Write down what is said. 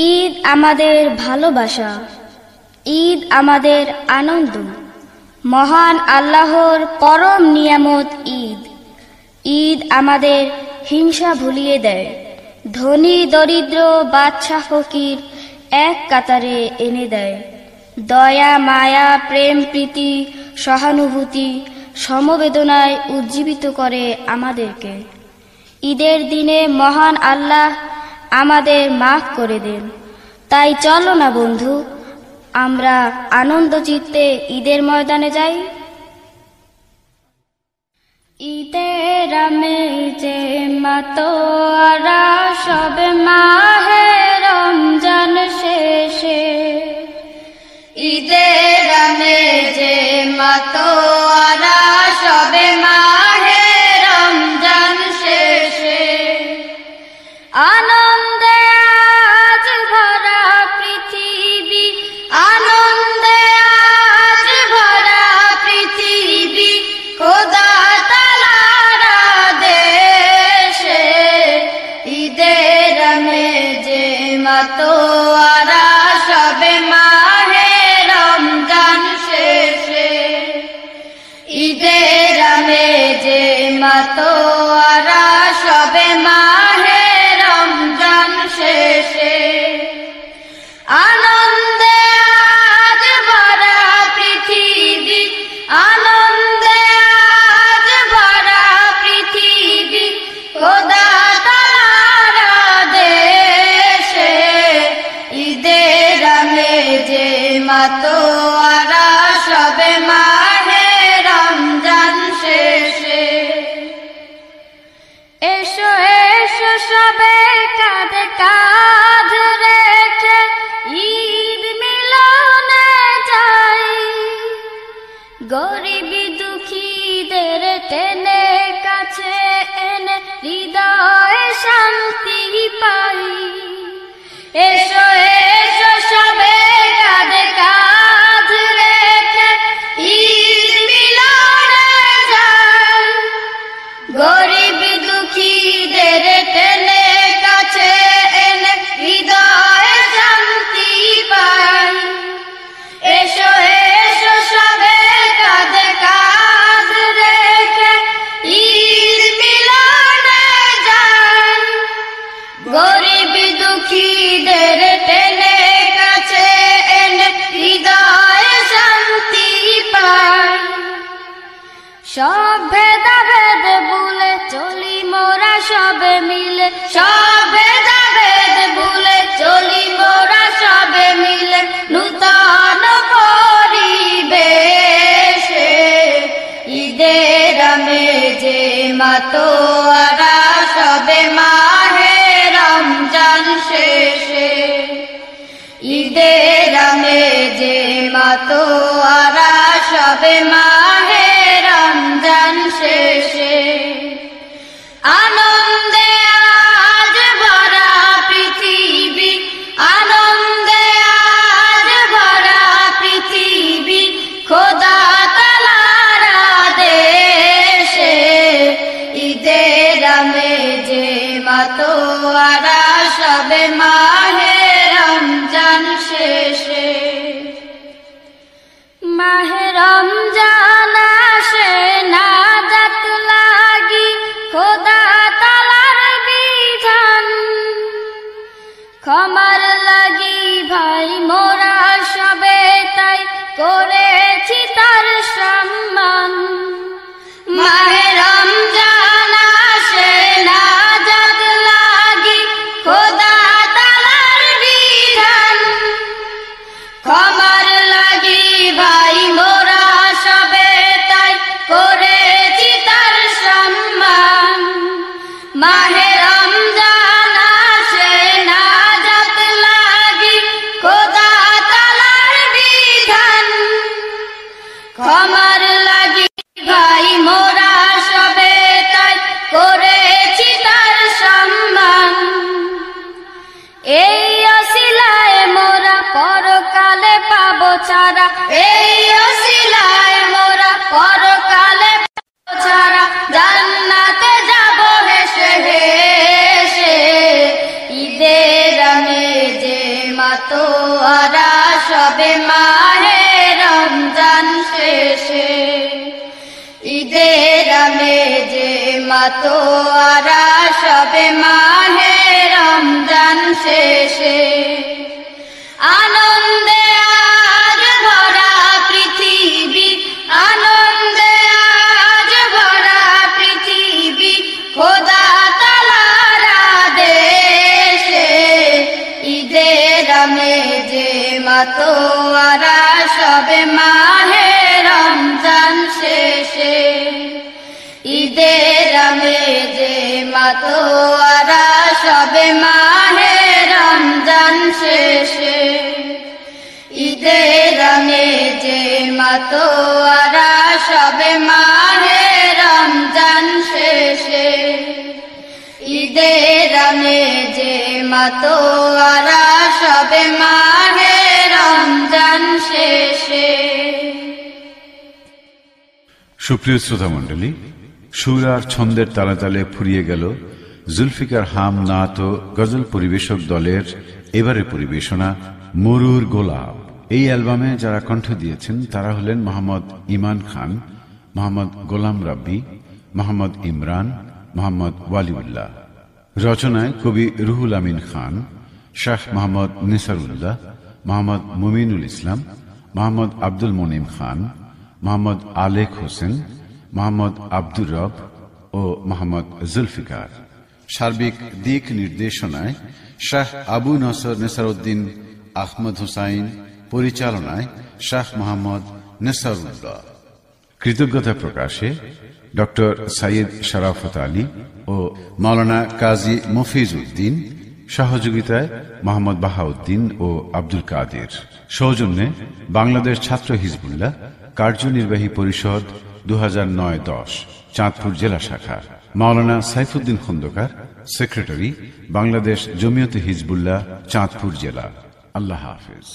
ঈদ আমাদের ভালোবাসা, ঈদ আমাদের আনন্দ। মহান আল্লাহর পরম নিয়ামত ঈদ। ঈদ আমাদের হিংসা ভুলিয়ে দেয়, ধনী দরিদ্র বাদশা ফকির এক কাতারে এনে দেয়। দয়া মায়া প্রেম প্রীতি সহানুভূতি সমবেদনায় উজ্জীবিত করে আমাদেরকে। ঈদের দিনে মহান আল্লাহ আমাদের মাফ করে দেন। তাই চলো না বন্ধু, আমরা আনন্দ চিত্তে ঈদের ময়দানে যাই। ঈদের আমেজে মাতোয়ারা সবে মাহে রমজান শেষে, ঈদের আমেজে মাতোয়ারা সবে মাহে রমজান শেষে। আনন্দে আজ ভরা পৃথিবী, আনন্দে আজ ভরা পৃথিবী, খোদা তাআলার আদেশে। ঈদের আমেজে মাতোয়ারা সবে মাহে রমজান শেষে, ঈদের আমেজে মাতোয়ারা সবে মাহে রমজান শেষে। আনন্দে আজ ভরা পৃথিবী, আনন্দে আজ ভরা পৃথিবী, খোদা তাআলার আদেশে। ঈদের আমেজে মাতোয়ারা সবে মাহে রমজান শেষে। এসো এসো সবে কাঁধে কাঁধ রেখে ঈদ মিলনে যাই, গরিব দুঃখীদের টেনে কাছে এনে হৃদয়ে শান্তি পাই। এসো এসো সবে কাঁধে কাঁধ রেখে ঈদ মিলনে যাই, গরিব দুঃখীদের টেনে কাছে এনে হৃদয়ে শান্তি পাই। এসো এসো সবে কাঁধে কাঁধ রেখে ঈদ মিলনে যাই, গরিব দুঃখীদের টেনে কাছে এনে হৃদয়ে শান্তি পাই। সব ভেদাভেদ ভুলে চলি মোরা সবে মিলে, সব ভেদাভেদ ভুলে চলি মোরা সবে মিলে, নূতন পরিবেশে। ঈদের আমেজে মাতোয়ারা সবে মাহে রমজান শেষে, ঈদের আমেজে মাতোয়ারা সবে মাহে রমজান শেষে। আনন্দে আজ ভরা পৃথিবী, আনন্দে আজ ভরা পৃথিবী, খোদা তাআলার আদেশে। ঈদের আমেজে মাতোয়ারা সবে মাহে রমজান শেষে। মাহে রমজান আসে নাজাত লাগি, খোদা তাআলার বিধান। ক্ষমার লাগি ভাই মোরা সবে তাই করেছি তার সম্মান। মাহে রমজান আসে নাজাত লাগি, খোদা তাআলার বিধান। ক্ষমার লাগি ভাই মোরা সবে তাই করেছি তার সম্মান। মাহে রমজান আসে নাজাত লাগি, খোদা তাআলার বিধান। ক্ষমার লাগি ভাই মোরা সবে তাই করেছি তার সম্মান। এই অসিলায় মোরা পরকালে পাবো ছাড়া, এই অসিলায় মোরা পরকালে পাবো ছাড়া, জান্নাতে যাবো হেসে হেসে। ঈদের আমেজে মাতোয়ারা সবে মাহে রমজান শেষে, ঈদের আমেজে মাতোয়ারা সবে মাহে রমজান শেষে। আনন্দে আজ ভরা পৃথিবী, আনন্দে আজ ভরা পৃথিবী, খোদা তাআলার আদেশে। ঈদের আমেজে মাতোয়ারা সবে মাহে রমজান শেষে, ঈদের আমেজে মাতোয়ারা সবে মাহে রমজান শেষে, ঈদের আমেজে মাতোয়ারা সবে মাহে রমজান শেষে, ঈদের আমেজে মাতোয়ারা সবে মাহে রমজান শেষে। সুপ্রিয় শ্রোতা মণ্ডলী, সুর আর ছন্দের তালে তালে ফুরিয়ে গেল জুলফিকার হাম নাত ও গজল পরিবেশক দলের এবারে পরিবেশনা মরুর গোলাপ। এই অ্যালবামে যারা কণ্ঠ দিয়েছেন তারা হলেন মোহাম্মদ ইমান খান, মোহাম্মদ গোলাম রাব্বি, মোহাম্মদ ইমরান, মোহাম্মদ ওয়ালিউল্লাহ। রচনায় কবি রুহুল আমিন খান, শাহ মোহাম্মদ নিসারুল্লাহ, মোহাম্মদ মুমিনুল ইসলাম, মোহাম্মদ আব্দুল মনিম খান, মোহাম্মদ আলেক হোসেন, মোহাম্মদ আব্দুর রব ও মোহাম্মদ জুলফিকার। সার্বিক দিক নির্দেশনায় শাহ আবু নসর নেসারউদ্দিন আহমদ হুসাইন, পরিচালনায় শাহ মোহাম্মদ নেসারুল্লাহ। কৃতজ্ঞতা প্রকাশে ডক্টর সাইয়দ শরাফত আলী ও মাওলানা কাজী মফিজ উদ্দিন, সহযোগিতায় মোহাম্মদ বাহাউদ্দিন ও আব্দুল কাদের। সৌজন্যে বাংলাদেশ ছাত্র হিজবুল্লাহ কার্যনির্বাহী পরিষদ 2009-10 চাঁদপুর জেলা শাখা। মাওলানা সাইফুদ্দিন খন্দকার, সেক্রেটারি, বাংলাদেশ জমিয়তে হিজবুল্লাহ চাঁদপুর জেলা। আল্লাহ হাফেজ।